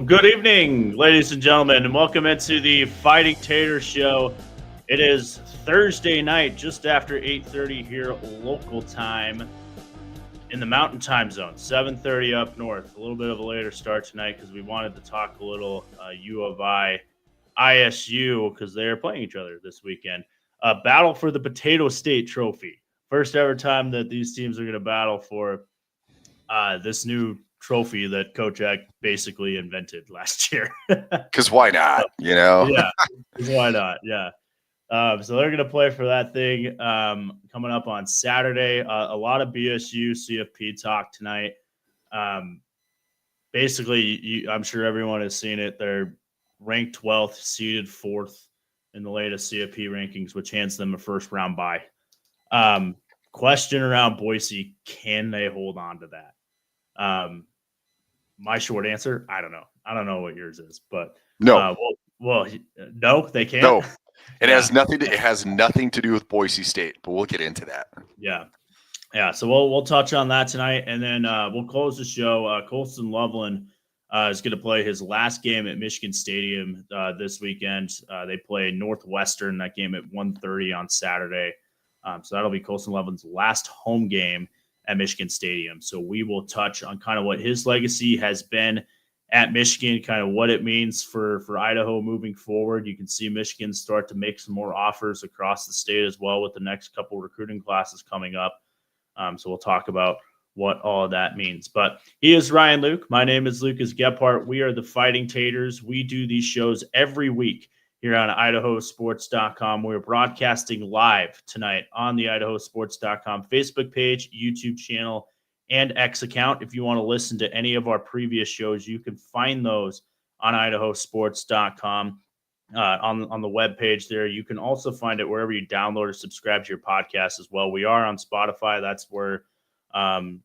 Well, good evening, ladies and gentlemen, and welcome into the Fighting Taters Show. It is Thursday night, just after 8:30 here local time in the Mountain Time Zone, 7:30 up north. A little bit of a later start tonight because we wanted to talk a little UofI ISU because they're playing each other this weekend. A battle for the Potato State Trophy. First ever time that these teams are going to battle for this new trophy that Coach Eck basically invented last year. Because why not? Yeah, why not? Yeah. So they're going to play for that thing coming up on Saturday. A lot of BSU CFP talk tonight. Basically, I'm sure everyone has seen it. They're ranked 12th, seeded 4th in the latest CFP rankings, which hands them a first round bye. Question around Boise, can they hold on to that? My short answer, I don't know. I don't know what yours is, but no. No, they can't. No, it has nothing to do with Boise State, but we'll get into that. Yeah. So we'll touch on that tonight, and then we'll close the show. Colston Loveland is going to play his last game at Michigan Stadium this weekend. They play Northwestern. That game at 1:30 on Saturday. So that'll be Colston Loveland's last home game at Michigan Stadium. So we will touch on kind of what his legacy has been at Michigan, kind of what it means for Idaho moving forward. You can see Michigan start to make some more offers across the state as well with the next couple recruiting classes coming up. So we'll talk about what all of that means. But he is Ryan Luke. My name is Lucas Gephardt. We are the Fighting Taters. We do these shows every week here on IdahoSports.com. We're broadcasting live tonight on the IdahoSports.com Facebook page, YouTube channel, and X account. If you want to listen to any of our previous shows, you can find those on IdahoSports.com on the webpage there. You can also find it wherever you download or subscribe to your podcast as well. We are on Spotify. That's where I'll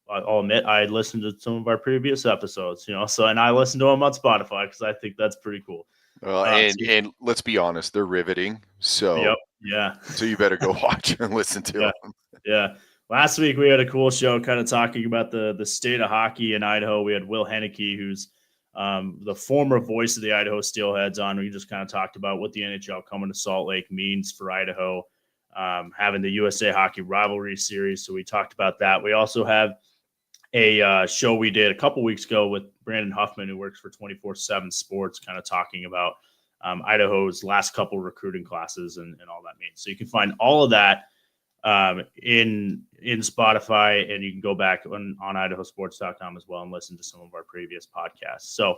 admit I listened to some of our previous episodes, and I listen to them on Spotify because I think that's pretty cool. And let's be honest, they're riveting. So yep, yeah. So you better go watch and listen to them. Yeah. Last week we had a cool show kind of talking about the state of hockey in Idaho. We had Will Henneke, who's the former voice of the Idaho Steelheads on. We just kind of talked about what the NHL coming to Salt Lake means for Idaho, having the USA Hockey Rivalry Series. So we talked about that. We also have a show we did a couple weeks ago with Brandon Huffman, who works for 24/7 Sports, kind of talking about Idaho's last couple recruiting classes and all that means. So you can find all of that in Spotify, and you can go back on IdahoSports.com as well and listen to some of our previous podcasts. So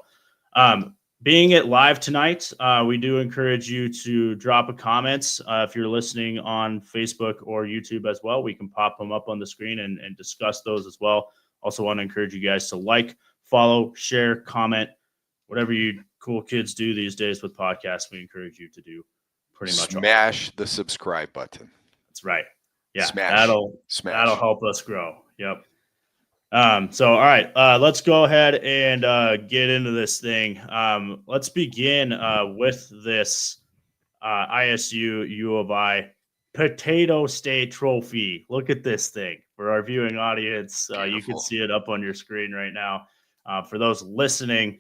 being it live tonight, we do encourage you to drop a comments. If you're listening on Facebook or YouTube as well, we can pop them up on the screen and discuss those as well. Also want to encourage you guys to like, follow, share, comment, whatever you cool kids do these days with podcasts. We encourage you to do pretty much. Smash the subscribe button. That's right. Yeah, Smash. That'll help us grow. Yep. So all right, let's go ahead and get into this thing. Let's begin with this ISU UofI Potato State Trophy. Look at this thing. For our viewing audience, you can see it up on your screen right now. For those listening,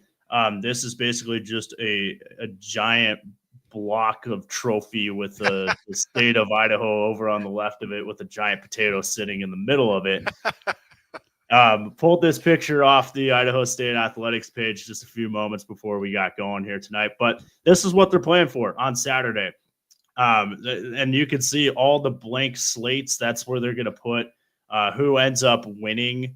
this is basically just a giant block of trophy with the state of Idaho over on the left of it with a giant potato sitting in the middle of it. Pulled this picture off the Idaho State Athletics page just a few moments before we got going here tonight. But this is what they're playing for on Saturday. And you can see all the blank slates. That's where they're going to put who ends up winning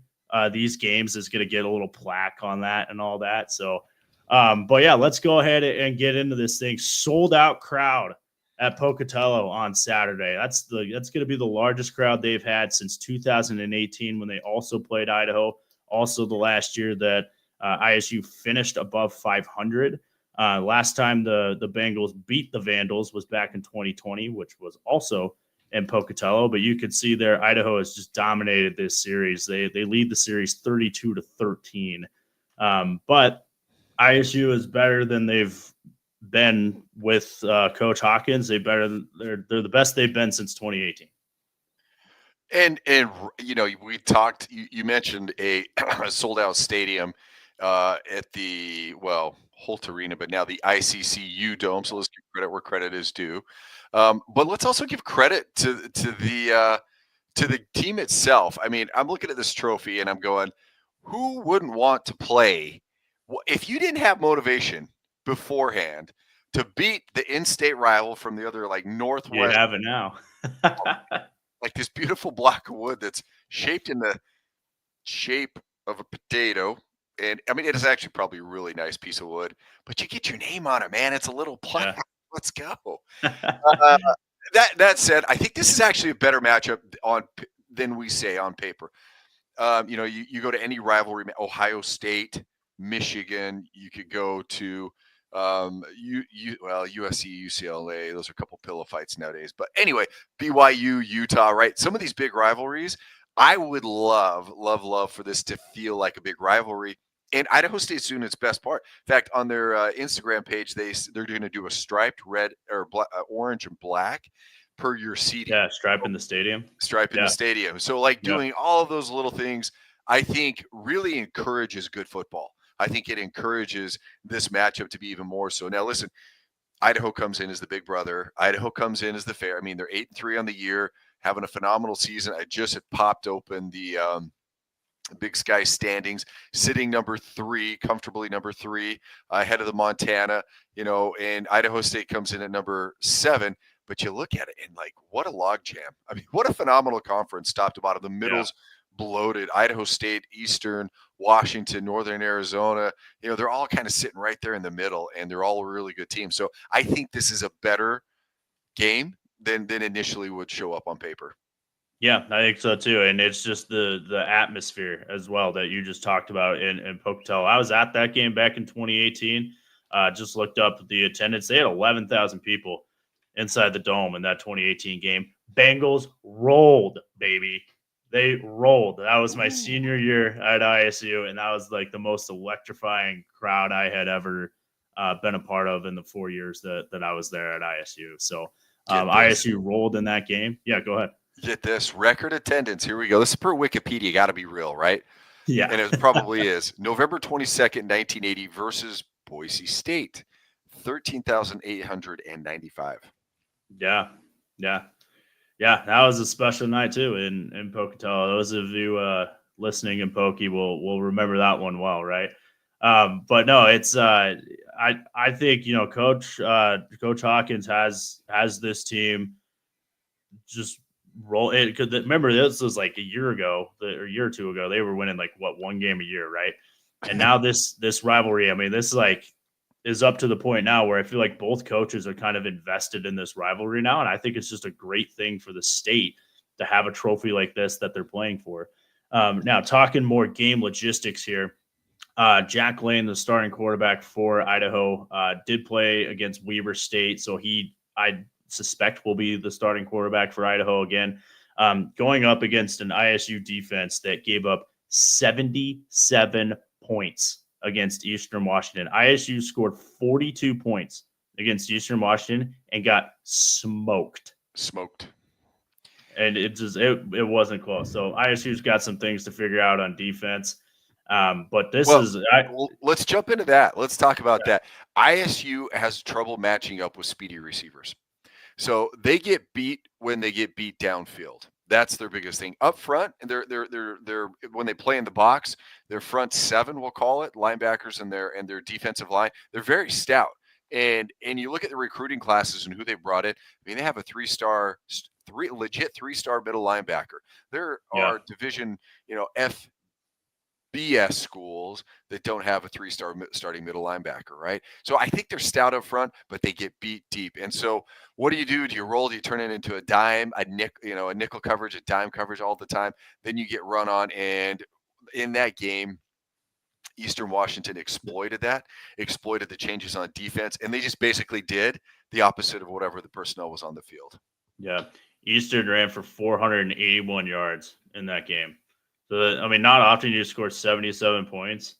these games is going to get a little plaque on that and all that. So, but yeah, let's go ahead and get into this thing. Sold out crowd at Pocatello on Saturday. That's going to be the largest crowd they've had since 2018 when they also played Idaho. Also the last year that ISU finished above 500. Last time the Bengals beat the Vandals was back in 2020, which was also in Pocatello. But you can see there, Idaho has just dominated this series. They lead the series 32-13. But ISU is better than they've been with Coach Hawkins. They're the best they've been since 2018. And we talked. You mentioned a sold out stadium. at the Holt Arena, but now the ICCU Dome. So let's give credit where credit is due. But let's also give credit to the team itself. I mean, I'm looking at this trophy and I'm going, who wouldn't want to play? If you didn't have motivation beforehand to beat the in-state rival from the other, like, You northwest, have it now. like this beautiful block of wood that's shaped in the shape of a potato. And I mean, it is actually probably a really nice piece of wood, but you get your name on it, man. It's a little plaque. Yeah. Let's go. Uh, that said, I think this is actually a better matchup than we say on paper. You go to any rivalry, Ohio State, Michigan. You could go to USC, UCLA. Those are a couple pillow fights nowadays. But anyway, BYU, Utah, right? Some of these big rivalries, I would love for this to feel like a big rivalry. And Idaho State's doing its best part. In fact, on their Instagram page, they're going to do a striped red or orange and black per your seating. Yeah, stripe in the stadium. The stadium. So, like, doing all of those little things, I think really encourages good football. I think it encourages this matchup to be even more so. Now, listen, Idaho comes in as the big brother. Idaho comes in as the fair. I mean, they're 8-3 on the year, having a phenomenal season. I just had popped open the Big Sky standings, sitting comfortably number 3, ahead of the Montana, and Idaho State comes in at number 7. But you look at it and, like, what a logjam. I mean, what a phenomenal conference, top to bottom. The middle's bloated. Idaho State, Eastern, Washington, Northern Arizona, they're all kind of sitting right there in the middle, and they're all really good teams. So I think this is a better game than initially would show up on paper. Yeah, I think so too. And it's just the atmosphere as well that you just talked about in Pocatello. I was at that game back in 2018. Just looked up the attendance. They had 11,000 people inside the dome in that 2018 game. Bengals rolled, baby. They rolled. That was my senior year at ISU, and that was like the most electrifying crowd I had ever been a part of in the 4 years that I was there at ISU. So ISU rolled in that game. Yeah, go ahead. Get this record attendance. Here we go. This is per Wikipedia. Got to be real, right? Yeah. And it probably is. November 22nd, 1980 versus Boise State, 13,895. Yeah. That was a special night too in Pocatello. Those of you listening in Pokey will remember that one well, right? But no, it's I think Coach Hawkins has this team just roll it. Because remember, this was like a year ago or a year or two ago. They were winning like one game a year, right? And now this rivalry. I mean, this is up to the point now where I feel like both coaches are kind of invested in this rivalry now, and I think it's just a great thing for the state to have a trophy like this that they're playing for. Now, talking more game logistics here. Jack Lane, the starting quarterback for Idaho, did play against Weber State, so I suspect will be the starting quarterback for Idaho again, going up against an ISU defense that gave up 77 points against Eastern Washington. ISU scored 42 points against Eastern Washington and got smoked. And it wasn't close. So ISU's got some things to figure out on defense. But let's jump into that. Let's talk about that. ISU has trouble matching up with speedy receivers. So they get beat when they get beat downfield. That's their biggest thing. Up front, they're when they play in the box, their front 7, we'll call it, linebackers and their defensive line, they're very stout. And you look at the recruiting classes and who they brought in. I mean, they have a legit 3-star middle linebacker. There are division, FBS schools that don't have a 3-star starting middle linebacker, right? So I think they're stout up front, but they get beat deep. And so what do? Do you roll? Do you turn it into a dime, a nickel coverage, a dime coverage all the time? Then you get run on. And in that game, Eastern Washington exploited the changes on defense, and they just basically did the opposite of whatever the personnel was on the field. Yeah. Eastern ran for 481 yards in that game. So, I mean, not often you score 77 points,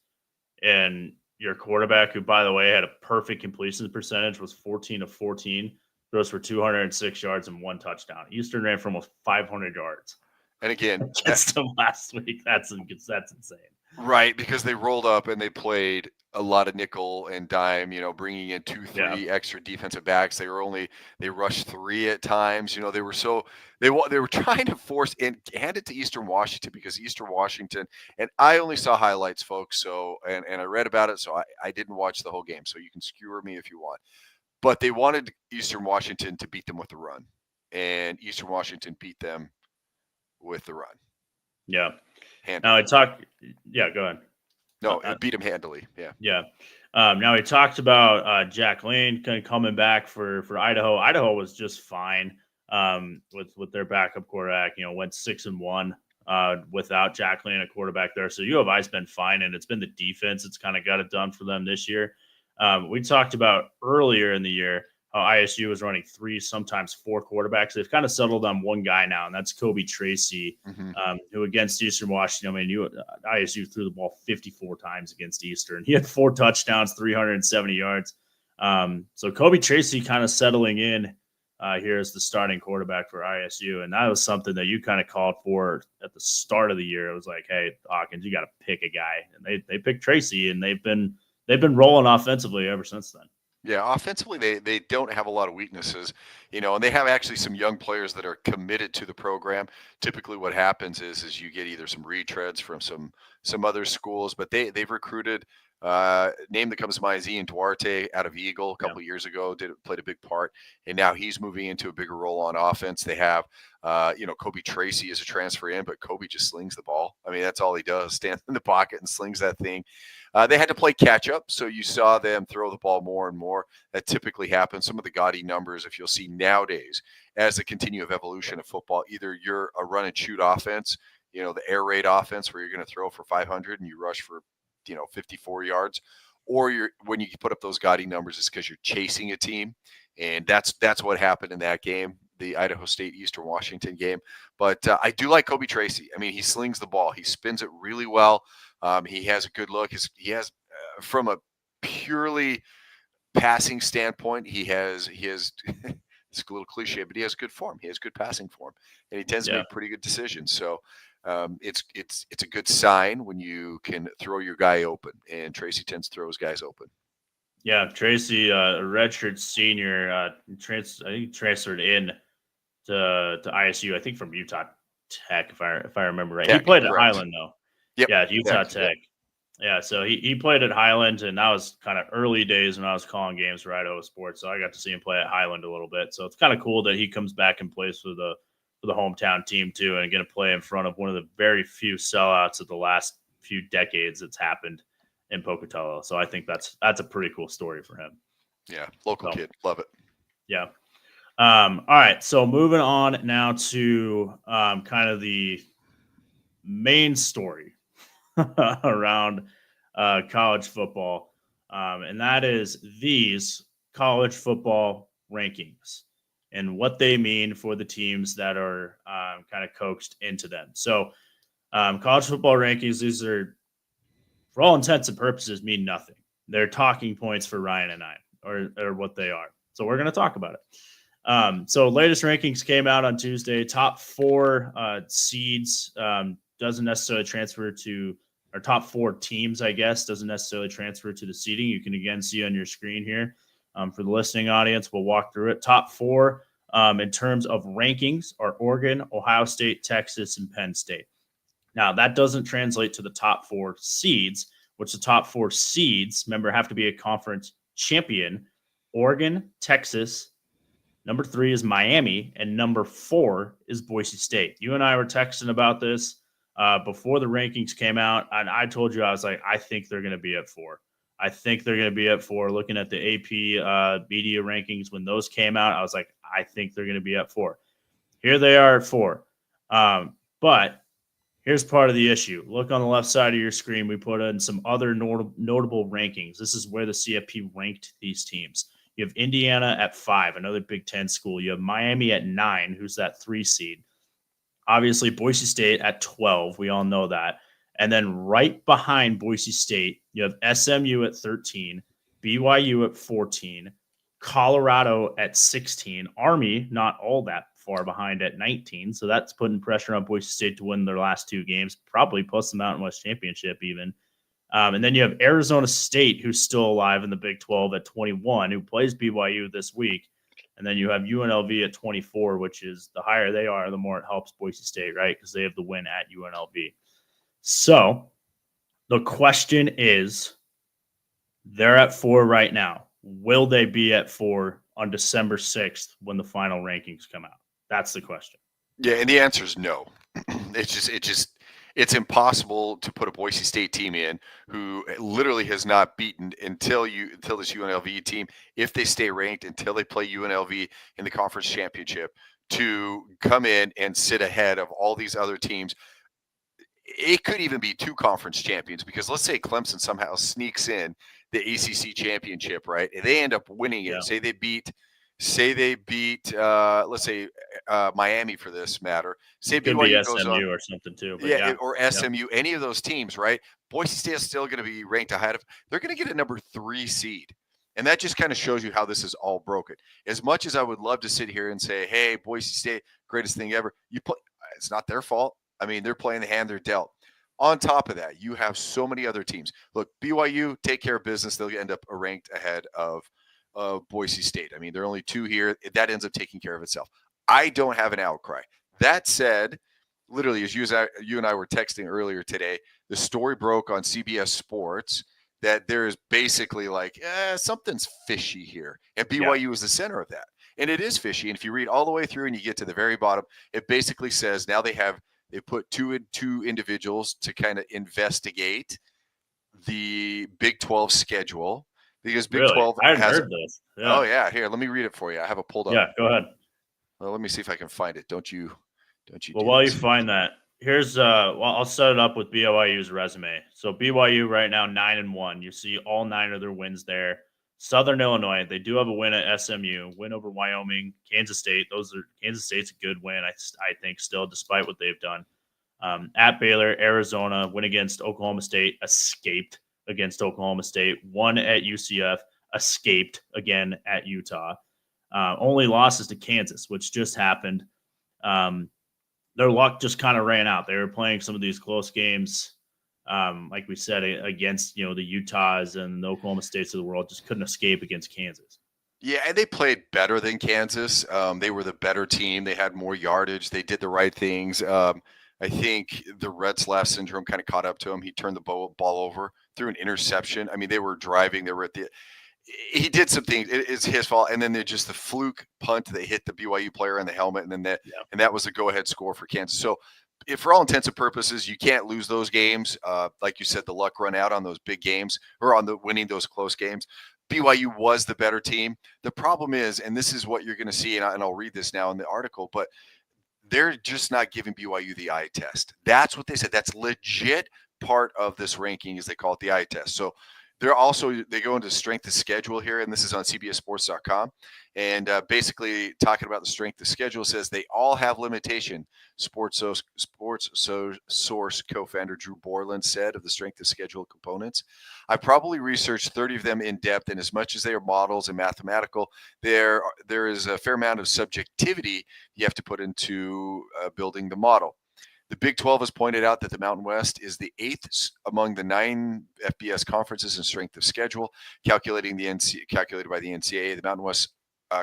and your quarterback, who, by the way, had a perfect completion percentage, was 14 of 14, throws for 206 yards and 1 touchdown. Eastern ran for almost 500 yards. And again, against them last week. That's insane. Right, because they rolled up and they played a lot of nickel and dime, bringing in two, Yeah. three extra defensive backs. They rushed three at times. They were they were trying to force and hand it to Eastern Washington because Eastern Washington, and I only saw highlights, folks. So, and I read about it. So I didn't watch the whole game. So you can skewer me if you want, but they wanted Eastern Washington to beat them with the run, and Eastern Washington beat them with the run. Yeah. Handily. Now I talked. Yeah, go ahead. No, it beat them handily. Yeah. Yeah. Now we talked about Jack Lane kind of coming back for Idaho. Idaho was just fine with their backup quarterback. Went 6-1 without Jack Lane, a quarterback there. So UofI's been fine, and it's been the defense that's kind of got it done for them this year. We talked about earlier in the year how ISU was running 3, sometimes 4 quarterbacks. They've kind of settled on one guy now, and that's Kobe Tracy, who against Eastern Washington, ISU threw the ball 54 times against Eastern. He had 4 touchdowns, 370 yards. So Kobe Tracy kind of settling in here as the starting quarterback for ISU, and that was something that you kind of called for at the start of the year. It was like, hey, Hawkins, you got to pick a guy, and they picked Tracy, and they've been rolling offensively ever since then. Yeah, offensively, they don't have a lot of weaknesses, and they have actually some young players that are committed to the program. Typically, what happens is you get either some retreads from some other schools, but they've recruited. Name that comes to mind is Ian Duarte out of Eagle a couple of years ago, played a big part, and now he's moving into a bigger role on offense. They have, Kobe Tracy is a transfer in, but Kobe just slings the ball. I mean, that's all he does: stands in the pocket and slings that thing. They had to play catch up, so you saw them throw the ball more and more. That typically happens. Some of the gaudy numbers, if you'll see nowadays, as the continued evolution of football, either you're a run and shoot offense, the air raid offense where you're going to throw for 500 and you rush for 54 yards, or when you put up those gaudy numbers, it's because you're chasing a team, and that's what happened in that game, the Idaho State Eastern Washington game. But I do like Kobe Tracy. I mean, he slings the ball, he spins it really well. He has a good look. He has from a purely passing standpoint, he has it's a little cliche, but he has good form. He has good passing form, and he tends to make pretty good decisions. So it's a good sign when you can throw your guy open, and Tracy tends to throw his guys open. Yeah, Tracy, a redshirt senior, I think transferred in to ISU, I think from Utah Tech, if I remember right. Tech, he played correct. At Highland though. Yep. Yeah, Utah Tech. Yeah, so he played at Highland, and that was kind of early days when I was calling games for Idaho Sports. So I got to see him play at Highland a little bit. So it's kind of cool that he comes back and plays for the hometown team too, and going to play in front of one of the very few sellouts of the last few decades that's happened in Pocatello. So I think that's a pretty cool story for him. Yeah, local kid, love it. Yeah. All right, so moving on now to kind of the main story around college football, and that is these college football rankings and what they mean for the teams that are kind of coaxed into them. So college football rankings, these are, for all intents and purposes, mean nothing. They're talking points for Ryan and I, or what they are. So we're going to talk about it. So latest rankings came out on Tuesday. Top 4 seeds doesn't necessarily transfer to, or top 4 teams, I guess, doesn't necessarily transfer to the seeding. You can again see on your screen here. For the listening audience, we'll walk through it. Top 4 in terms of rankings are Oregon, Ohio State, Texas, and Penn State. Now, that doesn't translate to the top 4 seeds, which the top 4 seeds, remember, have to be a conference champion. Oregon, Texas, number 3 is Miami, and number 4 is Boise State. You and I were texting about this before the rankings came out, and I told you, I was like, I think they're going to be at 4. I think they're going to be at 4. Looking at the AP media rankings when those came out, I was like, I think they're going to be at 4. Here they are at 4. But here's part of the issue. Look on the left side of your screen. We put in some other notable rankings. This is where the CFP ranked these teams. You have Indiana at 5, another Big Ten school. You have Miami at 9, who's that 3 seed. Obviously, Boise State at 12. We all know that. And then right behind Boise State, you have SMU at 13, BYU at 14, Colorado at 16, Army, not all that far behind at 19. So that's putting pressure on Boise State to win their last 2 games, probably plus the Mountain West Championship even. And then you have Arizona State, who's still alive in the Big 12 at 21, who plays BYU this week. And then you have UNLV at 24, which is the higher they are, the more it helps Boise State, right? Because they have the win at UNLV. So the question is, they're at 4 right now. Will they be at 4 on December 6th when the final rankings come out? That's the question. Yeah, and the answer is no. It's impossible to put a Boise State team in who literally has not beaten until this UNLV team, if they stay ranked, until they play UNLV in the conference championship, to come in and sit ahead of all these other teams. It could even be 2 conference champions, because let's say Clemson somehow sneaks in the ACC championship, right? And they end up winning it. Yeah. Say they beat let's say Miami for this matter. Say it could BYU be SMU goes on, or something too. But yeah, or SMU, any of those teams, right? Boise State is still going to be ranked ahead of. They're going to get a number 3 seed. And that just kind of shows you how this is all broken. As much as I would love to sit here and say, hey, Boise State, greatest thing ever, it's not their fault. I mean, they're playing the hand they're dealt. On top of that, you have so many other teams. Look, BYU, take care of business. They'll end up ranked ahead of Boise State. I mean, there are only 2 here. That ends up taking care of itself. I don't have an outcry. That said, literally, as you and I were texting earlier today, the story broke on CBS Sports that there is basically like, something's fishy here. And BYU is the center of that. And it is fishy. And if you read all the way through and you get to the very bottom, it basically says now they put two individuals to kind of investigate the Big 12 schedule, because Big 12 I hadn't heard this. Yeah. Oh yeah, here, let me read it for you. I have it pulled up. Yeah, go ahead. Well, let me see if I can find it. Don't you? Well, while you find that, here's I'll set it up with BYU's resume. So BYU right now 9-1. You see all 9 of their wins there. Southern Illinois, they do have a win at SMU, win over Wyoming, Kansas State. Kansas State's a good win, I think, still, despite what they've done. At Baylor, Arizona, win against Oklahoma State, escaped against Oklahoma State, won at UCF, escaped again at Utah. Only losses to Kansas, which just happened. Their luck just kind of ran out. They were playing some of these close games, like we said, against the Utahs and the Oklahoma States of the world, just couldn't escape against Kansas. Yeah, and they played better than Kansas. They were the better team. They had more yardage. They did the right things. I think the Retzlaff syndrome kind of caught up to him. He turned the ball over, threw an interception. I mean, they were driving. They were he did some things. It's his fault. And then just the fluke punt that hit the BYU player in the helmet, and then that was a go-ahead score for Kansas. So, for all intents and purposes, you can't lose those games. Like you said, the luck run out on those big games, or on the winning those close games. BYU was the better team. The problem is, and this is what you're going to see, and I'll read this now in the article, but they're just not giving BYU the eye test. That's what they said. That's legit part of this ranking, as they call it, the eye test. So they go into strength of schedule here, and this is on CBSSports.com. And basically talking about the strength of schedule, says they all have limitation. Sports Source co-founder Drew Borland said of the strength of schedule components. I probably researched 30 of them in depth, and as much as they are models and mathematical, there is a fair amount of subjectivity you have to put into building the model. The Big 12 has pointed out that the Mountain West is the 8th among the 9 FBS conferences in strength of schedule, calculated by the NCAA. The Mountain West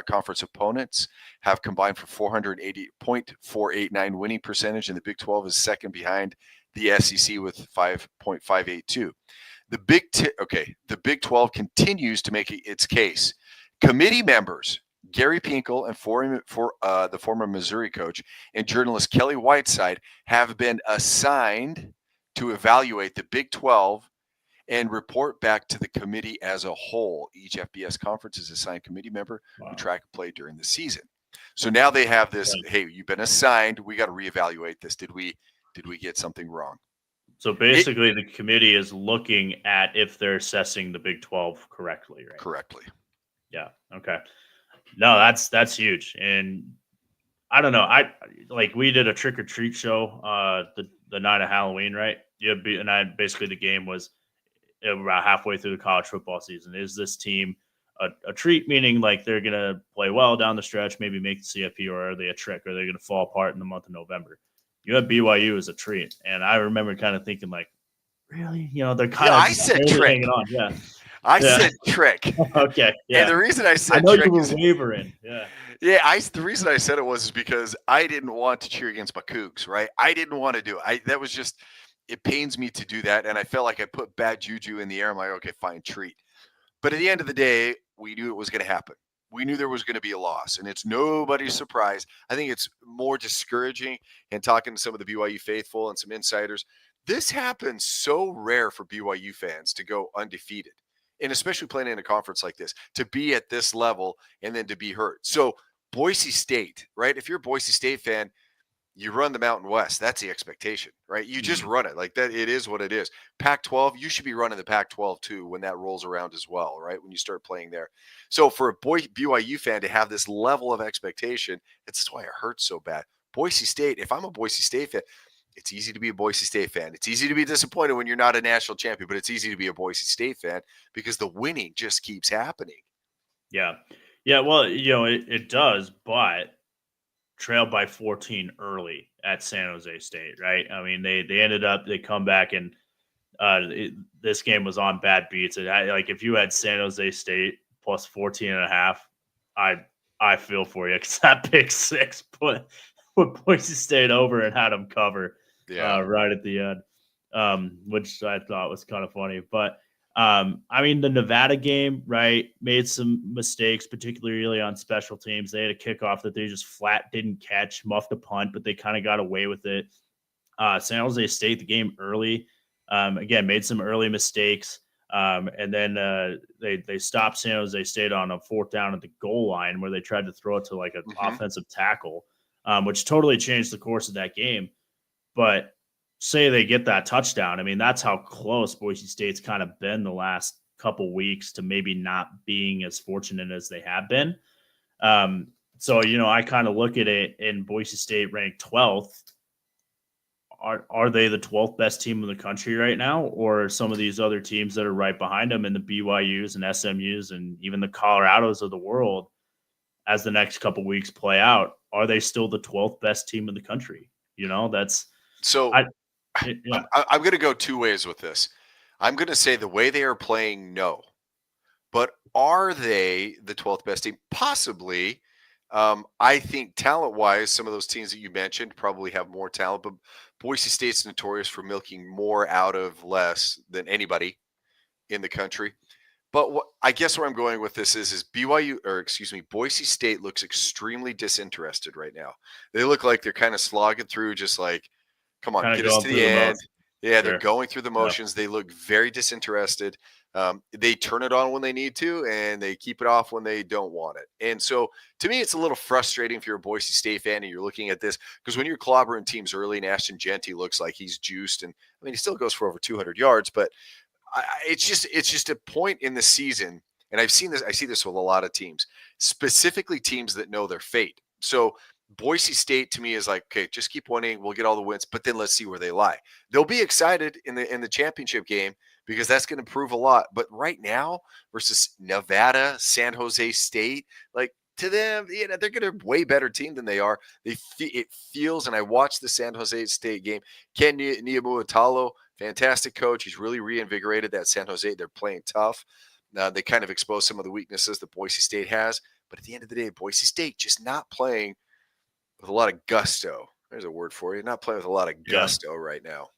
conference opponents have combined for 480.489 winning percentage, and the Big 12 is second behind the SEC with 5.582. The Big 12 continues to make its case. Committee members Gary Pinkel and the former Missouri coach and journalist Kelly Whiteside have been assigned to evaluate the Big 12 and report back to the committee as a whole. Each FBS conference is assigned committee member who track and play during the season. So now they have this, hey, you've been assigned. We got to reevaluate this. Did we get something wrong? So basically the committee is looking at if they're assessing the Big 12 correctly, right? Correctly. Yeah. Okay. No, that's huge. And I don't know. We did a trick or treat show the night of Halloween, right? Basically the game was about halfway through the college football season. Is this team a treat, meaning like they're going to play well down the stretch, maybe make the CFP, or are they a trick? Or are they going to fall apart in the month of November? You have BYU as a treat. And I remember kind of thinking like, really? They're kind of I said trick. hanging on. Yeah. I said trick. Okay. Yeah. And the reason I said I know trick you were is wavering. Yeah. Yeah, the reason I said it was because I didn't want to cheer against my Cougs, right? I didn't want to do it. That was just, it pains me to do that. And I felt like I put bad juju in the air. I'm like, okay, fine, treat. But at the end of the day, we knew it was going to happen. We knew there was going to be a loss, and it's nobody's surprise. I think it's more discouraging. And talking to some of the BYU faithful and some insiders, this happens so rare for BYU fans to go undefeated, and especially playing in a conference like this, to be at this level and then to be hurt. So Boise State, right? If you're a Boise State fan, you run the Mountain West. That's the expectation, right? You just run it like that. It is what it is. Pac-12, you should be running the Pac-12 too when that rolls around as well, right? When you start playing there. So for a BYU fan to have this level of expectation, that's why it hurts so bad. Boise State, if I'm a Boise State fan, it's easy to be a Boise State fan. It's easy to be disappointed when you're not a national champion, but it's easy to be a Boise State fan because the winning just keeps happening. Yeah. Yeah, well, it does, but trailed by 14 early at San Jose State, right? I mean, they come back, and this game was on bad beats. Like if you had San Jose State plus 14 and a half, I feel for you, because that pick six put Boise State over and had them cover right at the end, which I thought was kind of funny. But I mean, the Nevada game, right, made some mistakes, particularly on special teams. They had a kickoff that they just flat didn't catch, muffed a punt, but they kind of got away with it. San Jose State, the game early, again, made some early mistakes. And then they stopped San Jose State on a 4th down at the goal line where they tried to throw it to like an offensive tackle, which totally changed the course of that game. But say they get that touchdown, I mean, that's how close Boise State's kind of been the last couple weeks to maybe not being as fortunate as they have been. So, I kind of look at it, and Boise State ranked 12th. Are they the 12th best team in the country right now? Or some of these other teams that are right behind them, and the BYUs and SMUs and even the Colorados of the world, as the next couple weeks play out, are they still the 12th best team in the country? That's so. I'm going to go two ways with this. I'm going to say the way they are playing, no. But are they the 12th best team? Possibly. I think talent-wise, some of those teams that you mentioned probably have more talent, but Boise State's notorious for milking more out of less than anybody in the country. But I guess where I'm going with this is Boise State looks extremely disinterested right now. They look like they're kind of slogging through, just like, come on, get us to the end. Yeah, they're going through the motions. Yeah. They look very disinterested. They turn it on when they need to, and they keep it off when they don't want it. And so to me, it's a little frustrating if you're a Boise State fan and you're looking at this, because when you're clobbering teams early, and Ashton Genty looks like he's juiced, and I mean, he still goes for over 200 yards, but it's just a point in the season. And I see this with a lot of teams, specifically teams that know their fate. So Boise State to me is like, okay, just keep winning. We'll get all the wins, but then let's see where they lie. They'll be excited in the championship game because that's going to prove a lot. But right now versus Nevada, San Jose State, like to them, they're going to be a way better team than they are. It feels, and I watched the San Jose State game. Ken Niamuatalo, fantastic coach. He's really reinvigorated that San Jose. They're playing tough. They kind of expose some of the weaknesses that Boise State has. But at the end of the day, Boise State just not playing with a lot of gusto. There's a word for you. Not playing with a lot of gusto right now.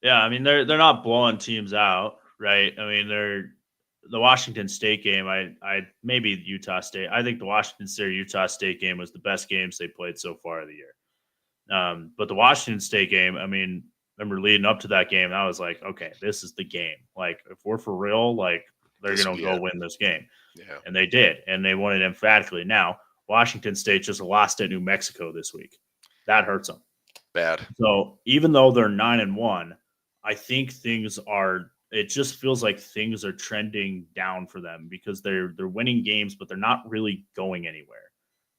Yeah, I mean, they're not blowing teams out, right? I mean, the Washington State game, I maybe Utah State. I think the Washington State Utah State game was the best games they played so far of the year. But the Washington State game, I mean, remember leading up to that game, I was like, okay, this is the game. Like, if we're for real, like, they're going to go win this game. Yeah. And they did, and they won it emphatically. Now, Washington State just lost at New Mexico this week. That hurts them. Bad. So even though they're 9-1, I think it just feels like things are trending down for them because they're winning games, but they're not really going anywhere,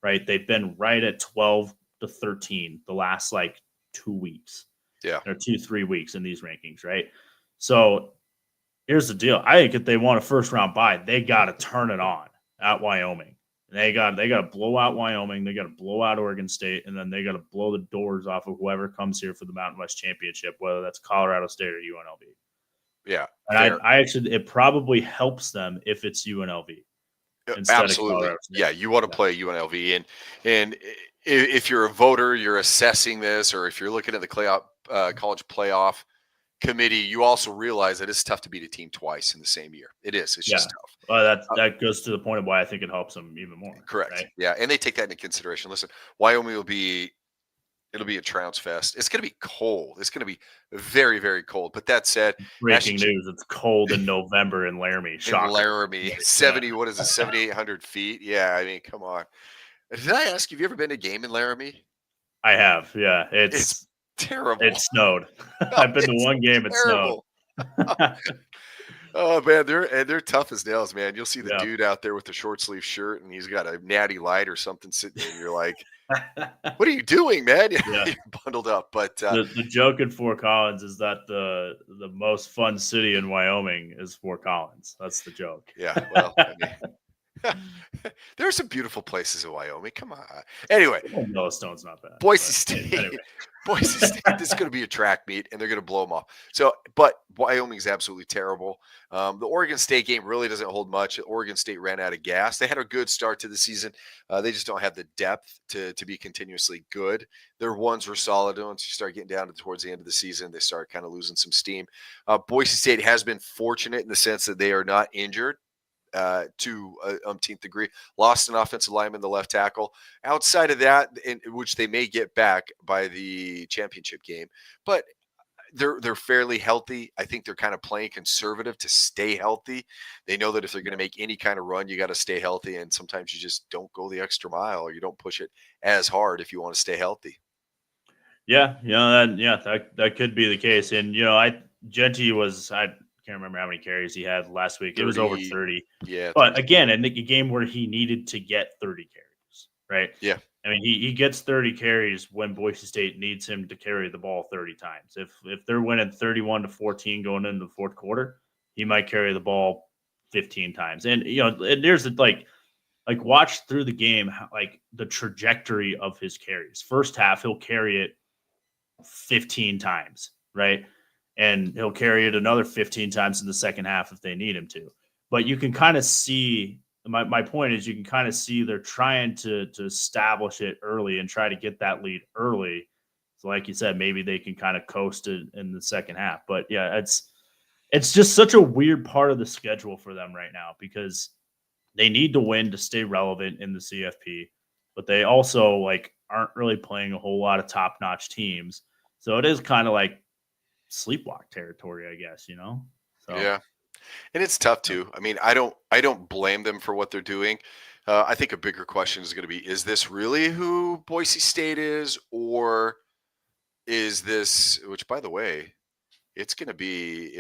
right? They've been right at 12-13 the last 2 weeks. Yeah. Or 2-3 weeks in these rankings, right? So here's the deal. I think if they want a first round bye, they got to turn it on. at Wyoming. And they got to blow out Wyoming. They got to blow out Oregon State, and then they got to blow the doors off of whoever comes here for the Mountain West Championship, whether that's Colorado State or UNLV. Yeah, and I actually, it probably helps them if it's UNLV instead absolutely. of Colorado State. Yeah, you want to play UNLV, and if you're a voter, you're assessing this, or if you're looking at the college playoff committee, you also realize that it's tough to beat a team twice in the same year. It is. It's just tough. Well, that goes to the point of why I think it helps them even more. Correct. Right? Yeah, and they take that into consideration. Listen, Wyoming it'll be a trounce fest. It's going to be cold. It's going to be very, very cold. But that said, breaking news: it's cold in November in Laramie. Shocker. In Laramie, 70. What is it? 7,800 feet. Yeah, I mean, come on. Did I ask you? Have you ever been to a game in Laramie? I have. Yeah, it's terrible. It snowed. I've been to one game. It snowed. Oh man, they're tough as nails, man. You'll see the dude out there with the short sleeve shirt, and he's got a natty light or something sitting there, and you're like, "What are you doing, man?" Yeah. You're bundled up. But the joke in Fort Collins is that the most fun city in Wyoming is Fort Collins. That's the joke. Yeah, well, I mean, there are some beautiful places in Wyoming. Come on. Anyway, Yellowstone's not bad. Boise State. Anyway. Boise State. This is going to be a track meet, and they're going to blow them off. So, but Wyoming's absolutely terrible. The Oregon State game really doesn't hold much. Oregon State ran out of gas. They had a good start to the season. They just don't have the depth to be continuously good. Their ones were solid. Once you start getting down towards the end of the season, they start kind of losing some steam. Boise State has been fortunate in the sense that they are not injured to umpteenth degree. Lost an offensive lineman, the left tackle. Outside of that, which they may get back by the championship game, but they're fairly healthy. I think they're kind of playing conservative to stay healthy. They know that if they're going to make any kind of run, you got to stay healthy, and sometimes you just don't go the extra mile, or you don't push it as hard if you want to stay healthy. Yeah, that could be the case. And Genty was I can't remember how many carries he had last week. 30, it was over 30. Yeah. But again, in the game where he needed to get 30 carries, right? Yeah. I mean, he gets 30 carries when Boise State needs him to carry the ball 30 times. If they're winning 31-14 going into the fourth quarter, he might carry the ball 15 times. And and there's like watch through the game, like the trajectory of his carries. First half, he'll carry it 15 times, right? And he'll carry it another 15 times in the second half if they need him to. But you can kind of see, my point is you can kind of see they're trying to establish it early and try to get that lead early. So like you said, maybe they can kind of coast it in the second half. But yeah, it's just such a weird part of the schedule for them right now because they need to win to stay relevant in the CFP, but they also aren't really playing a whole lot of top-notch teams. So it is kind of like sleepwalk territory, I guess, So yeah, and it's tough too. I mean, I don't blame them for what they're doing. I think a bigger question is going to be: is this really who Boise State is, or is this? Which, by the way, it's going to be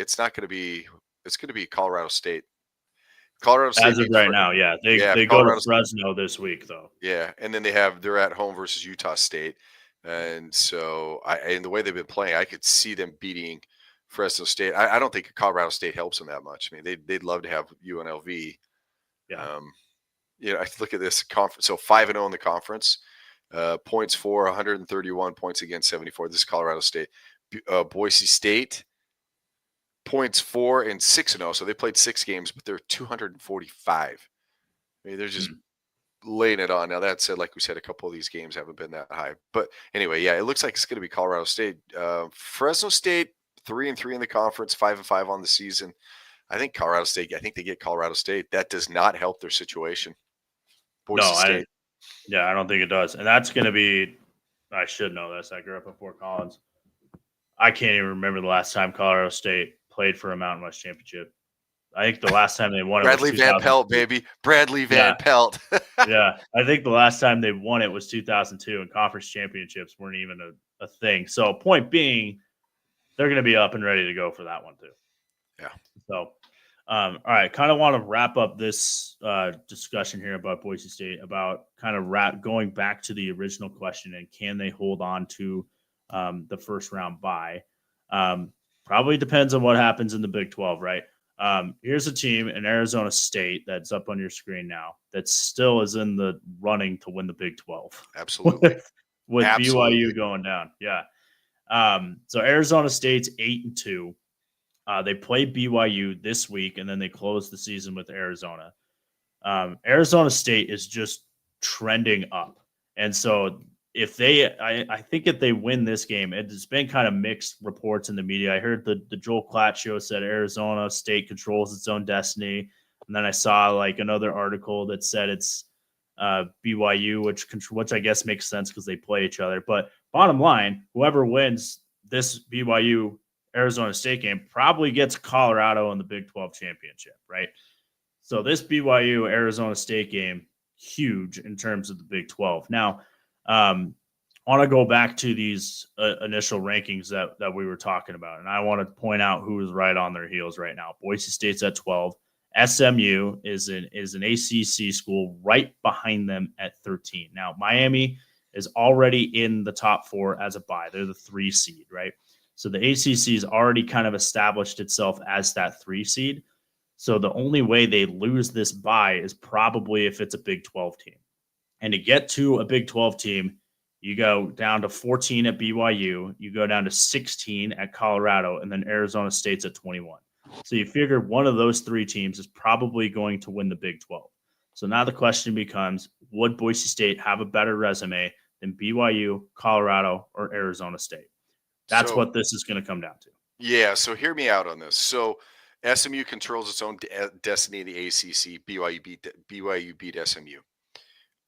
Colorado State. Colorado State as of right now, yeah, they go to Fresno this week though. Yeah, and then they're at home versus Utah State. And so, and the way they've been playing, I could see them beating Fresno State. I don't think Colorado State helps them that much. I mean, they'd love to have UNLV. Yeah. I look at this conference. So 5-0 in the conference, points for 131, points against 74. This is Colorado State. Boise State, points for and 6-0. So they played 6 games, but they're 245. I mean, they're just laying it on. Now that said, like we said, a couple of these games haven't been that high, but anyway, yeah, it looks like it's going to be Colorado State. Fresno State 3-3 in the conference, 5-5 on the season. I think they get Colorado State. That does not help their situation. Boise State. I don't think it does. And that's going to be, I should know this. I grew up in Fort Collins. I can't even remember the last time Colorado State played for a Mountain West championship. I think the last time they won it Bradley was Van Pelt, baby. Bradley Van Pelt. Yeah. I think the last time they won it was 2002, and conference championships weren't even a thing. So point being, they're going to be up and ready to go for that one too. Yeah. So, all right. Kind of want to wrap up this discussion here about Boise State, about kind of going back to the original question and can they hold on to the first round bye? Probably depends on what happens in the Big 12, right? Here's a team in Arizona State that's up on your screen now that still is in the running to win the Big 12. Absolutely. with Absolutely. BYU going down. Yeah. So Arizona State's 8-2. They play BYU this week, and then they close the season with Arizona. Arizona State is just trending up. And so I think if they win this game, it's been kind of mixed reports in the media. I heard the Joel Klatt show said Arizona State controls its own destiny. And then I saw like another article that said it's BYU, which I guess makes sense because they play each other. But bottom line, whoever wins this BYU Arizona State game probably gets Colorado in the Big 12 championship, right? So this BYU Arizona State game, huge in terms of the Big 12. Now, I want to go back to these initial rankings that we were talking about, and I want to point out who is right on their heels right now. Boise State's at 12. SMU is an ACC school right behind them at 13. Now, Miami is already in the top 4 as a bye. They're the 3 seed, right? So the ACC has already kind of established itself as that 3 seed. So the only way they lose this bye is probably if it's a Big 12 team. And to get to a Big 12 team, you go down to 14 at BYU, you go down to 16 at Colorado, and then Arizona State's at 21. So you figure one of those 3 teams is probably going to win the Big 12. So now the question becomes, would Boise State have a better resume than BYU, Colorado, or Arizona State? That's what this is going to come down to. Yeah, so hear me out on this. So SMU controls its own destiny in the ACC. BYU beat SMU.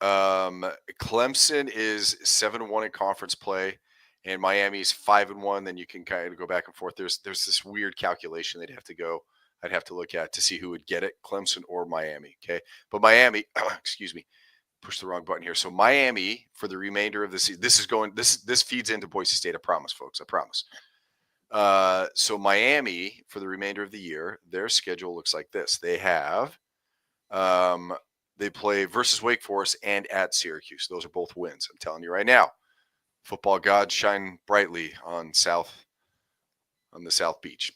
Clemson is 7-1 in conference play, and Miami's 5-1. Then you can kind of go back and forth. There's this weird calculation I'd have to look at to see who would get it, Clemson or Miami. Okay, but Miami, excuse me, push the wrong button here. So Miami for the remainder of the season. This feeds into Boise State. I promise, folks. I promise. So Miami for the remainder of the year, their schedule looks like this. They have, they play versus Wake Forest and at Syracuse. Those are both wins. I'm telling you right now, football gods shine brightly on the South Beach.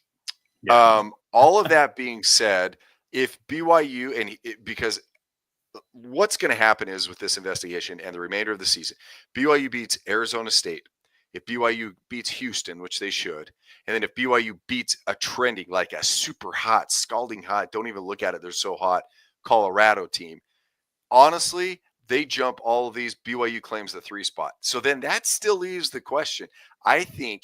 Yeah. All of that being said, if BYU because what's going to happen is with this investigation and the remainder of the season, BYU beats Arizona State. If BYU beats Houston, which they should, and then if BYU beats a trending, like a super hot, scalding hot, don't even look at it, they're so hot, Colorado team, honestly, they jump all of these. BYU claims the 3 spot. So then that still leaves the question. I think,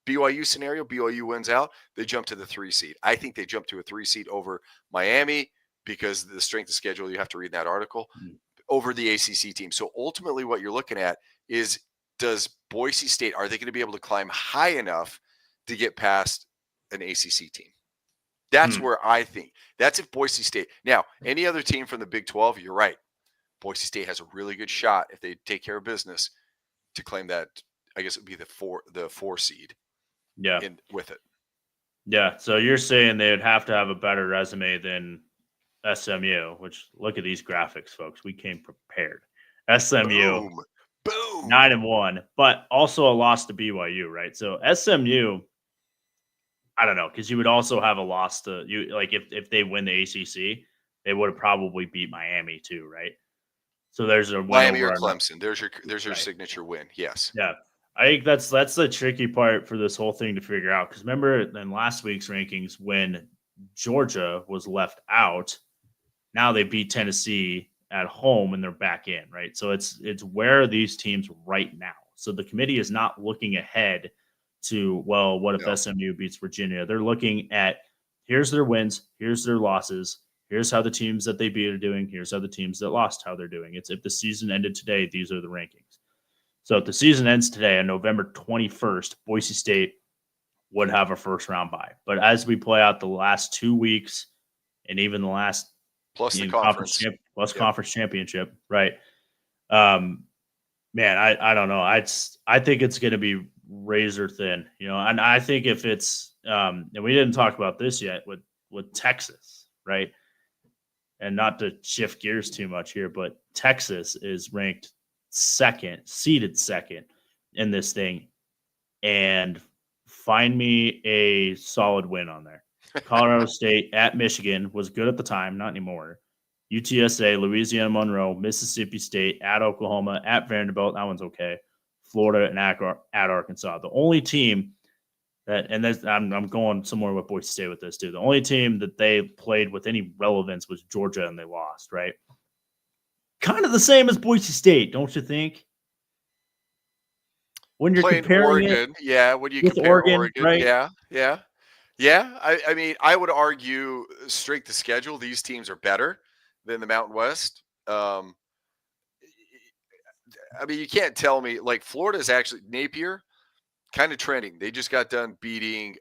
BYU scenario, BYU wins out, they jump to the 3 seed. I think they jump to a 3 seed over Miami because the strength of schedule, you have to read that article, over the ACC team. So ultimately what you're looking at is, does Boise State, are they going to be able to climb high enough to get past an ACC team? That's where I think. That's if Boise State. Now, any other team from the Big 12, you're right. Boise State has a really good shot if they take care of business to claim that. I guess it would be the 4 seed. Yeah, with it. Yeah, so you're saying they would have to have a better resume than SMU. Which, look at these graphics, folks. We came prepared. SMU. Boom. 9-1, but also a loss to BYU, right? So SMU, I don't know, because you would also have a loss to you. Like if they win the ACC, they would have probably beat Miami too, right? So there's a win Miami over or Clemson. There's your right. signature win. Yes. Yeah, I think that's the tricky part for this whole thing to figure out. Because remember in last week's rankings when Georgia was left out, now they beat Tennessee at home and they're back in, right? So it's where are these teams right now? So the committee is not looking ahead to, well, what if SMU beats Virginia? They're looking at here's their wins, here's their losses, here's how the teams that they beat are doing, here's how the teams that lost how they're doing. It's if the season ended today, these are the rankings. So if the season ends today on November 21st, Boise State would have a first round bye. But as we play out the last 2 weeks and even the last plus the conference conference championship, right? Man, I don't know. I think it's going to be razor thin, and I think if it's and we didn't talk about this yet with Texas, right? And not to shift gears too much here, but Texas is ranked seeded second in this thing, and find me a solid win on there. Colorado State, at Michigan was good at the time, not anymore. UTSA, Louisiana Monroe, Mississippi State, at Oklahoma, at Vanderbilt. That one's okay. Florida and at Arkansas. The only team that, and I'm going somewhere with Boise State with this too. The only team that they played with any relevance was Georgia, and they lost. Right? Kind of the same as Boise State, don't you think? When you're Playing comparing Oregon, when you with compare Oregon, right? Yeah. I mean, I would argue strength of schedule, these teams are better than the Mountain West. I mean, you can't tell me like Florida's actually Napier kind of trending. They just got done beating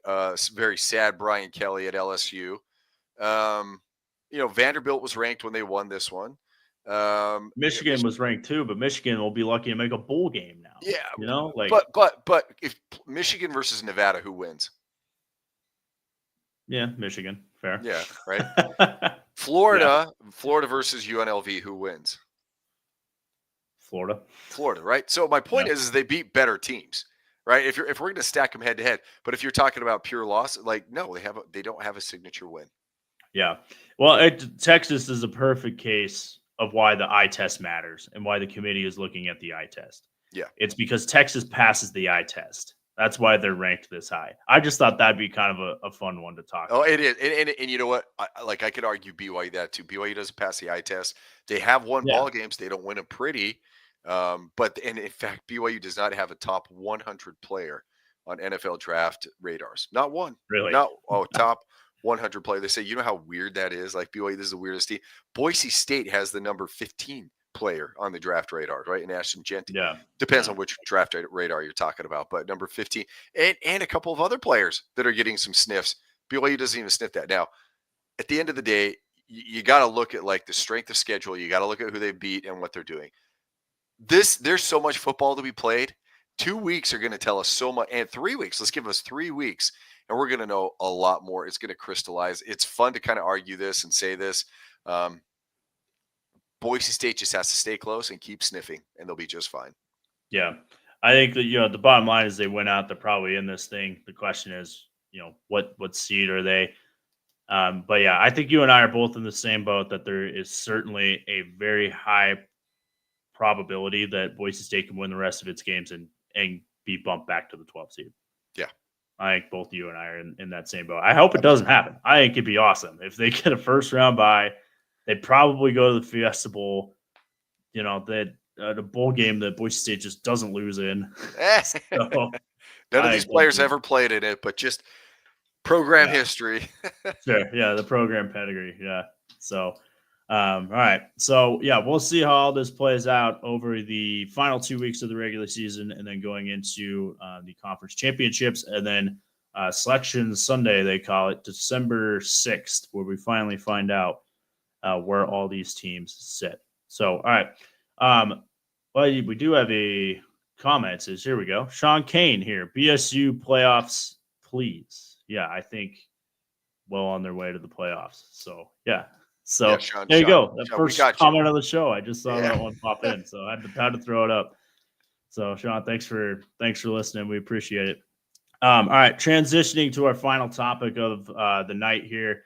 very sad Brian Kelly at LSU. Vanderbilt was ranked when they won this one. Michigan was ranked too, but Michigan will be lucky to make a bowl game now. Yeah, but if Michigan versus Nevada, who wins? Yeah, Michigan, fair. Yeah, right. Florida versus UNLV, who wins? Florida, right? So my point is they beat better teams, right? If we're going to stack them head to head, but if you're talking about pure loss, like no, they don't have a signature win. Yeah, well, Texas is a perfect case of why the eye test matters and why the committee is looking at the eye test. Yeah, it's because Texas passes the eye test. That's why they're ranked this high. I just thought that'd be kind of a fun one to talk about. Oh, it is. And you know what? I could argue BYU that too. BYU doesn't pass the eye test. They have won ball games. They don't win them pretty. But in fact, BYU does not have a top 100 player on NFL draft radars. Not one. Really? Top 100 player. They say, you know how weird that is? Like BYU, this is the weirdest team. Boise State has the number 15 player on the draft radar, right? And Ashton Genty. Yeah. Depends on which draft radar you're talking about, but number 15 and a couple of other players that are getting some sniffs. BYU doesn't even sniff that. Now, at the end of the day, you got to look at like the strength of schedule. You got to look at who they beat and what they're doing. There's so much football to be played. 2 weeks are going to tell us so much, and 3 weeks. Let's give us 3 weeks, and we're going to know a lot more. It's going to crystallize. It's fun to kind of argue this and say this. Boise State just has to stay close and keep sniffing, and they'll be just fine. Yeah. I think that, the bottom line is they went out. They're probably in this thing. The question is, what seed are they? But yeah, I think you and I are both in the same boat that there is certainly a very high probability that Boise State can win the rest of its games and be bumped back to the 12th seed. Yeah. I think both you and I are in that same boat. I hope it doesn't happen. I think it'd be awesome. If they get a first round bye, they'd probably go to the Fiesta Bowl, the bowl game that Boise State just doesn't lose in. So, none of these players ever played in it, but just program history. Sure. Yeah, the program pedigree. Yeah. So, all right. So, yeah, we'll see how all this plays out over the final 2 weeks of the regular season and then going into the conference championships and then Selection Sunday, they call it, December 6th, where we finally find out where all these teams sit. So, all right. Well, we do have a comment. Says, here we go. Sean Kane here. BSU playoffs, please. Yeah, I think well on their way to the playoffs. So, yeah. So, Sean, there you go. That Sean, first comment of the show. I just saw that one pop in. So, I had to throw it up. So, Sean, thanks for listening. We appreciate it. All right. Transitioning to our final topic of the night here.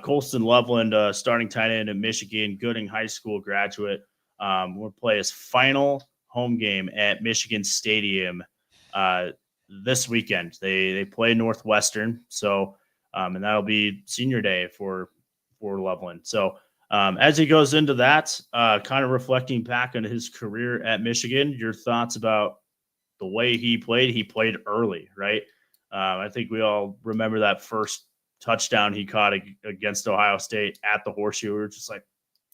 Colston Loveland, starting tight end at Michigan, Gooding High School graduate, will play his final home game at Michigan Stadium this weekend. They play Northwestern, so and that'll be senior day for Loveland. So as he goes into that, kind of reflecting back on his career at Michigan, your thoughts about the way he played early, right? I think we all remember that first touchdown he caught against Ohio State at the Horseshoe. We were just like,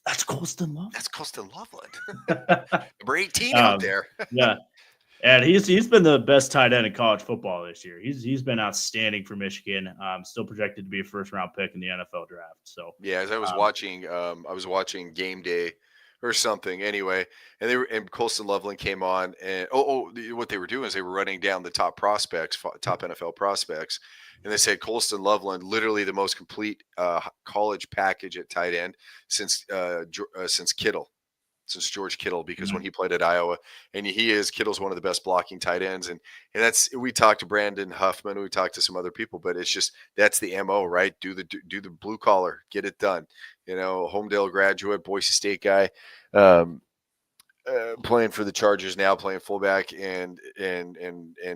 that's Colston Loveland. That's Colston Loveland. Number 18 out there. Yeah. And he's been the best tight end in college football this year. He's been outstanding for Michigan. Still projected to be a first round pick in the NFL draft. So yeah, as I was watching Game Day or something anyway, and Colston Loveland came on, and what they were doing is they were running down the top NFL prospects, and they said Colston Loveland, literally the most complete college package at tight end since Kittle. since George Kittle, because when he played at Iowa, and Kittle's one of the best blocking tight ends. And we talked to Brandon Huffman, we talked to some other people, but it's just, that's the MO, right? Do the blue collar, get it done. Homedale graduate, Boise State guy, playing for the Chargers now, playing fullback and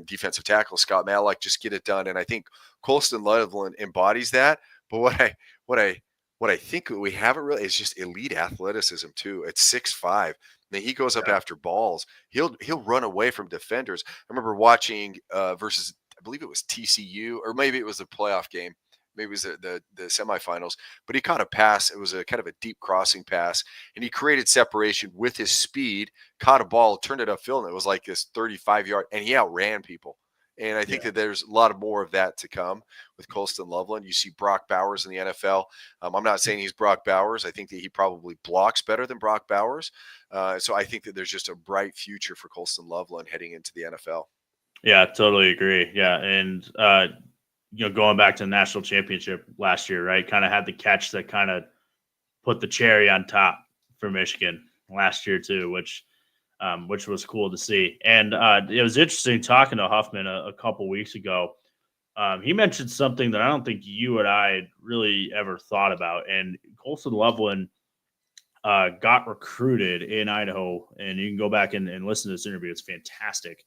defensive tackle. Scott Malek, just get it done. And I think Colston Loveland embodies that. But what I think we haven't really is just elite athleticism too. At 6'5", then he goes up after balls. He'll run away from defenders. I remember watching versus, I believe it was TCU, or maybe it was the playoff game. Maybe it was the semifinals, but he caught a pass. It was a kind of a deep crossing pass, and he created separation with his speed, caught a ball, turned it upfield, and it was like this 35-yard, and he outran people. And I think that there's a lot more of that to come with Colston Loveland. You see Brock Bowers in the NFL. I'm not saying he's Brock Bowers. I think that he probably blocks better than Brock Bowers. So I think that there's just a bright future for Colston Loveland heading into the NFL. Yeah, totally agree. Yeah, and going back to the national championship last year, right? Kind of had the catch that kind of put the cherry on top for Michigan last year too, which was cool to see. And it was interesting talking to Huffman a couple weeks ago. He mentioned something that I don't think you and I really ever thought about. And Colston Loveland got recruited in Idaho, and you can go back and listen to this interview. It's fantastic.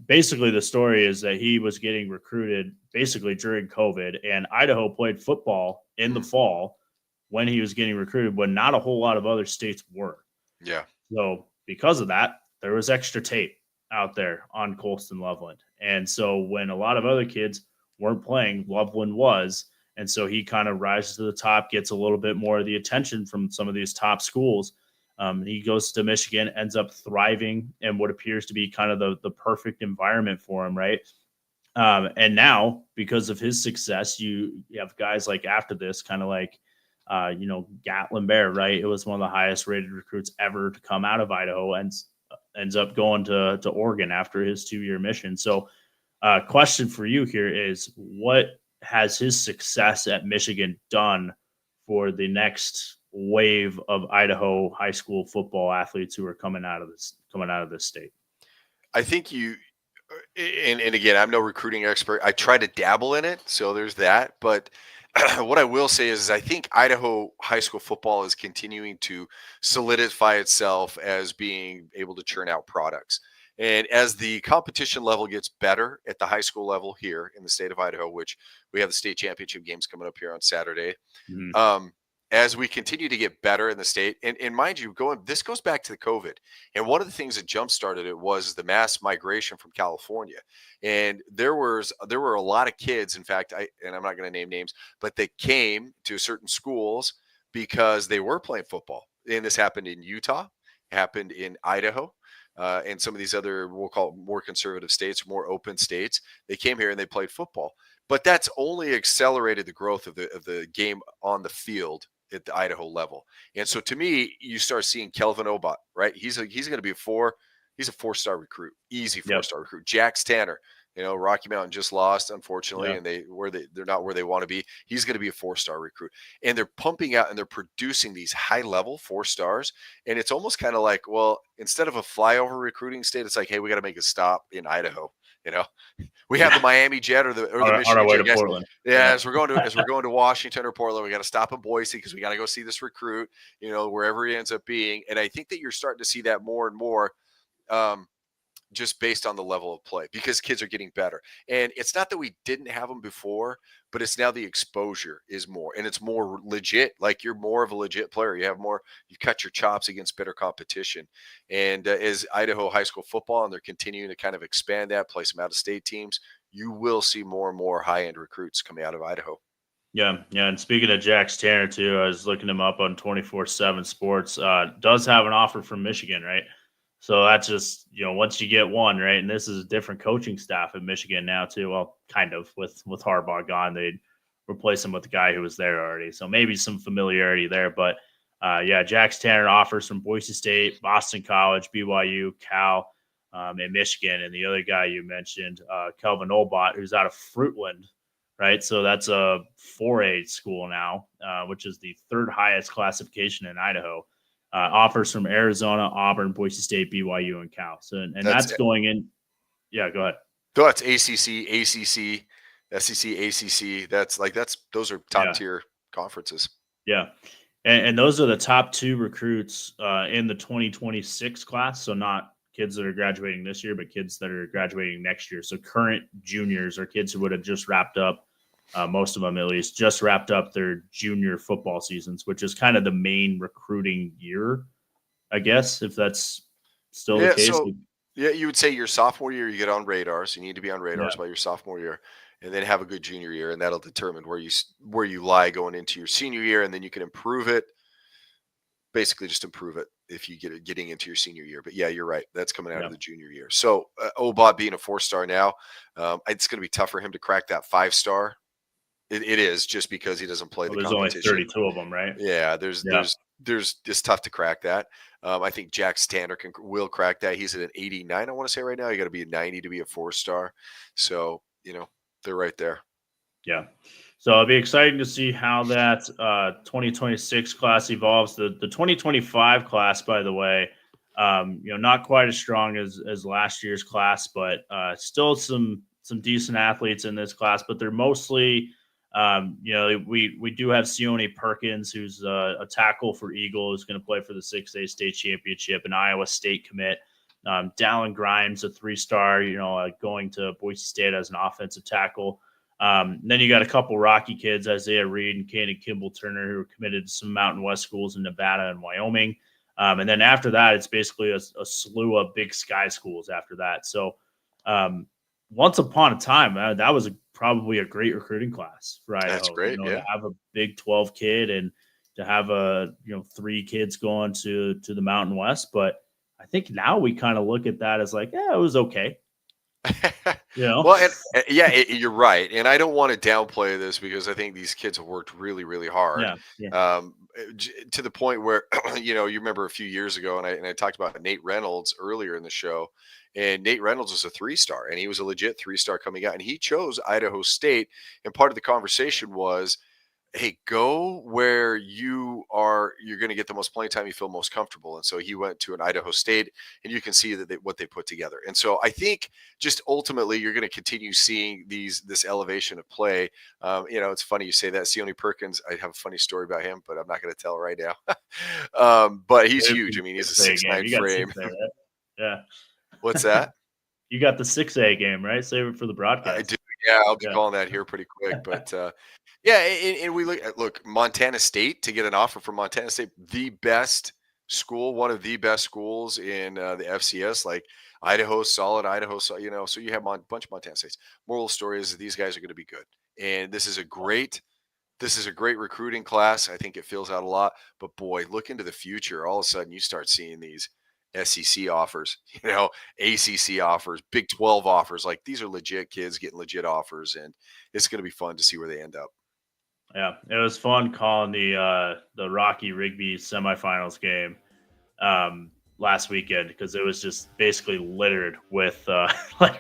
Basically, the story is that he was getting recruited basically during COVID, and Idaho played football in the fall when he was getting recruited, when not a whole lot of other states were. Yeah. So because of that, there was extra tape out there on Colston Loveland. And so when a lot of other kids weren't playing, Loveland was. And so he kind of rises to the top, gets a little bit more of the attention from some of these top schools. He goes to Michigan, ends up thriving in what appears to be kind of the perfect environment for him, right? And now, because of his success, you have guys like after this, kind of like, Gatlin Bear, right? It was one of the highest rated recruits ever to come out of Idaho, and ends up going to Oregon after his 2-year mission. So question for you here is, what has his success at Michigan done for the next wave of Idaho high school football athletes who are coming out of this state? I think and again, I'm no recruiting expert. I try to dabble in it, so there's that. But what I will say is I think Idaho high school football is continuing to solidify itself as being able to churn out products. And as the competition level gets better at the high school level here in the state of Idaho, which we have the state championship games coming up here on Saturday, as we continue to get better in the state, and mind you, this goes back to the COVID. And one of the things that jump-started it was the mass migration from California. And there were a lot of kids, in fact, and I'm not going to name names, but they came to certain schools because they were playing football. And this happened in Utah, happened in Idaho, and some of these other, we'll call it more conservative states, more open states. They came here and they played football. But that's only accelerated the growth of the game on the field at the Idaho level. And so to me, you start seeing Kelvin Obot, right? He's going to be he's a 4-star recruit, easy 4-star recruit. Jax Tanner, Rocky Mountain just lost, unfortunately, and they're not where they want to be. He's going to be a 4-star recruit. And they're pumping out and they're producing these high-level 4 stars. And it's almost kind of like, well, instead of a flyover recruiting state, it's like, hey, we got to make a stop in Idaho. We have the Miami Jet or the Michigan on our way Jet. To Portland. Yeah, as we're going to Washington or Portland, we got to stop in Boise because we got to go see this recruit, wherever he ends up being. And I think that you're starting to see that more and more, just based on the level of play, because kids are getting better. And it's not that we didn't have them before, but it's now the exposure is more, and it's more legit. Like, you're more of a legit player. You cut your chops against better competition. And as Idaho high school football, and they're continuing to kind of expand that, play some out-of-state teams, you will see more and more high-end recruits coming out of Idaho. Yeah. And speaking of Jax Tanner too, I was looking him up on 24/7 Sports. Does have an offer from Michigan, right? So that's just, once you get one, right? And this is a different coaching staff at Michigan now too. Well, kind of, with Harbaugh gone, they'd replace him with the guy who was there already. So maybe some familiarity there. But Jax Tanner offers from Boise State, Boston College, BYU, Cal, and Michigan. And the other guy you mentioned, Kelvin Olbott, who's out of Fruitland, right? So that's a 4A school now, which is the 3rd highest classification in Idaho. offers from Arizona, Auburn, Boise State, BYU, and Cal. So, and that's going in. Yeah, go ahead. So that's ACC, ACC, SEC, ACC. Those are top tier conferences. Yeah. And those are the top 2 recruits in the 2026 class. So not kids that are graduating this year, but kids that are graduating next year. So current juniors are kids who would have just wrapped up, most of them at least, just wrapped up their junior football seasons, which is kind of the main recruiting year, I guess, if that's still the case. So, you would say your sophomore year, you get on radars. You need to be on radars by your sophomore year, and then have a good junior year, and that'll determine where you lie going into your senior year, and then you can improve it. Basically, just improve it if you get it getting into your senior year. But yeah, you're right. That's coming out of the junior year. So Obot being a 4-star now, it's going to be tough for him to crack that 5-star. It is, just because he doesn't play the competition. There's only 32 of them, right? Yeah, there's it's tough to crack that. I think Jack Stander will crack that. He's at an 89, I want to say right now. You got to be a 90 to be a 4-star. So, they're right there. Yeah. So it'll be exciting to see how that 2026 class evolves. The 2025 class, by the way, not quite as strong as last year's class, but still some decent athletes in this class, but they're mostly we do have Sione Perkins, who's a tackle for Eagle, who's going to play for the 6A state championship, an Iowa State commit. Dallin Grimes, a 3-star, going to Boise State as an offensive tackle. Then you got a couple Rocky kids, Isaiah Reed and Cannon Kimball Turner, who are committed to some Mountain West schools in Nevada and Wyoming. And then after that, it's basically a slew of Big Sky schools after that. So once upon a time, that was probably a great recruiting class for Idaho. That's great, to have a Big 12 kid and to have 3 kids going to the Mountain West. But I think now we kind of look at that as like, it was okay. Well, you're right. And I don't want to downplay this, because I think these kids have worked really, really hard. To the point where, you remember a few years ago, and I talked about Nate Reynolds earlier in the show, and Nate Reynolds was a 3-star, and he was a legit 3-star coming out, and he chose Idaho State. And part of the conversation was, hey, go where you're going to get the most playing time, you feel most comfortable. And so he went to an Idaho State, and you can see that what they put together. And so I think just ultimately you're going to continue seeing this elevation of play. It's funny you say that. Sione Perkins, I have a funny story about him, but I'm not going to tell right now. But he's huge. I mean, he's a 6'9" frame. 6A, right? Yeah. What's that? You got the 6A game, right? Save it for the broadcast. I do. Yeah, I'll be calling that here pretty quick. But and we look Montana State, to get an offer from Montana State, the best school, one of the best schools in the FCS, like Idaho, solid Idaho. So so you have a bunch of Montana States. Moral story is that these guys are going to be good, and this is a great recruiting class. I think it fills out a lot. But boy, look into the future. All of a sudden, you start seeing these SEC offers, ACC offers, Big 12 offers. Like, these are legit kids getting legit offers, and it's going to be fun to see where they end up. Yeah, it was fun calling the Rocky Rigby semifinals game last weekend, because it was just basically littered with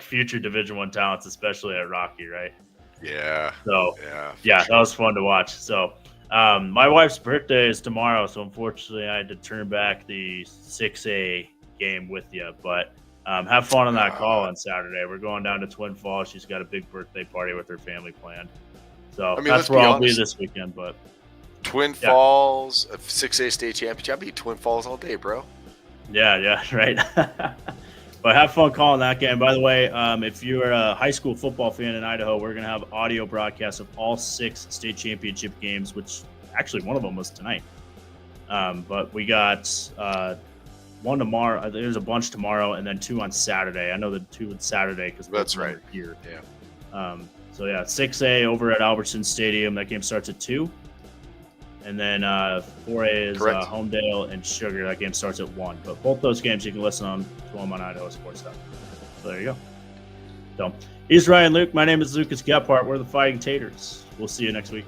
future Division I talents, especially at Rocky, right? Yeah. So that was fun to watch. So my wife's birthday is tomorrow, so unfortunately I had to turn back the 6A game with you. But have fun on that call on Saturday. We're going down to Twin Falls. She's got a big birthday party with her family planned. So that's where I'll be this weekend. But Twin Falls, a 6A state championship. I'll be Twin Falls all day, bro. Yeah, right. But have fun calling that game. By the way, if you're a high school football fan in Idaho, we're going to have audio broadcasts of all 6 state championship games, which actually one of them was tonight. But we got one tomorrow. There's a bunch tomorrow, and then 2 on Saturday. I know the 2 on Saturday because that's right here. Yeah. So 6A over at Albertson Stadium. That game starts at 2. And then 4A is Homedale and Sugar. That game starts at 1. But both those games you can listen to them on IdahoSports.com. So there you go. So he's Ryan Luke. My name is Lucas Gephardt. We're the Fighting Taters. We'll see you next week.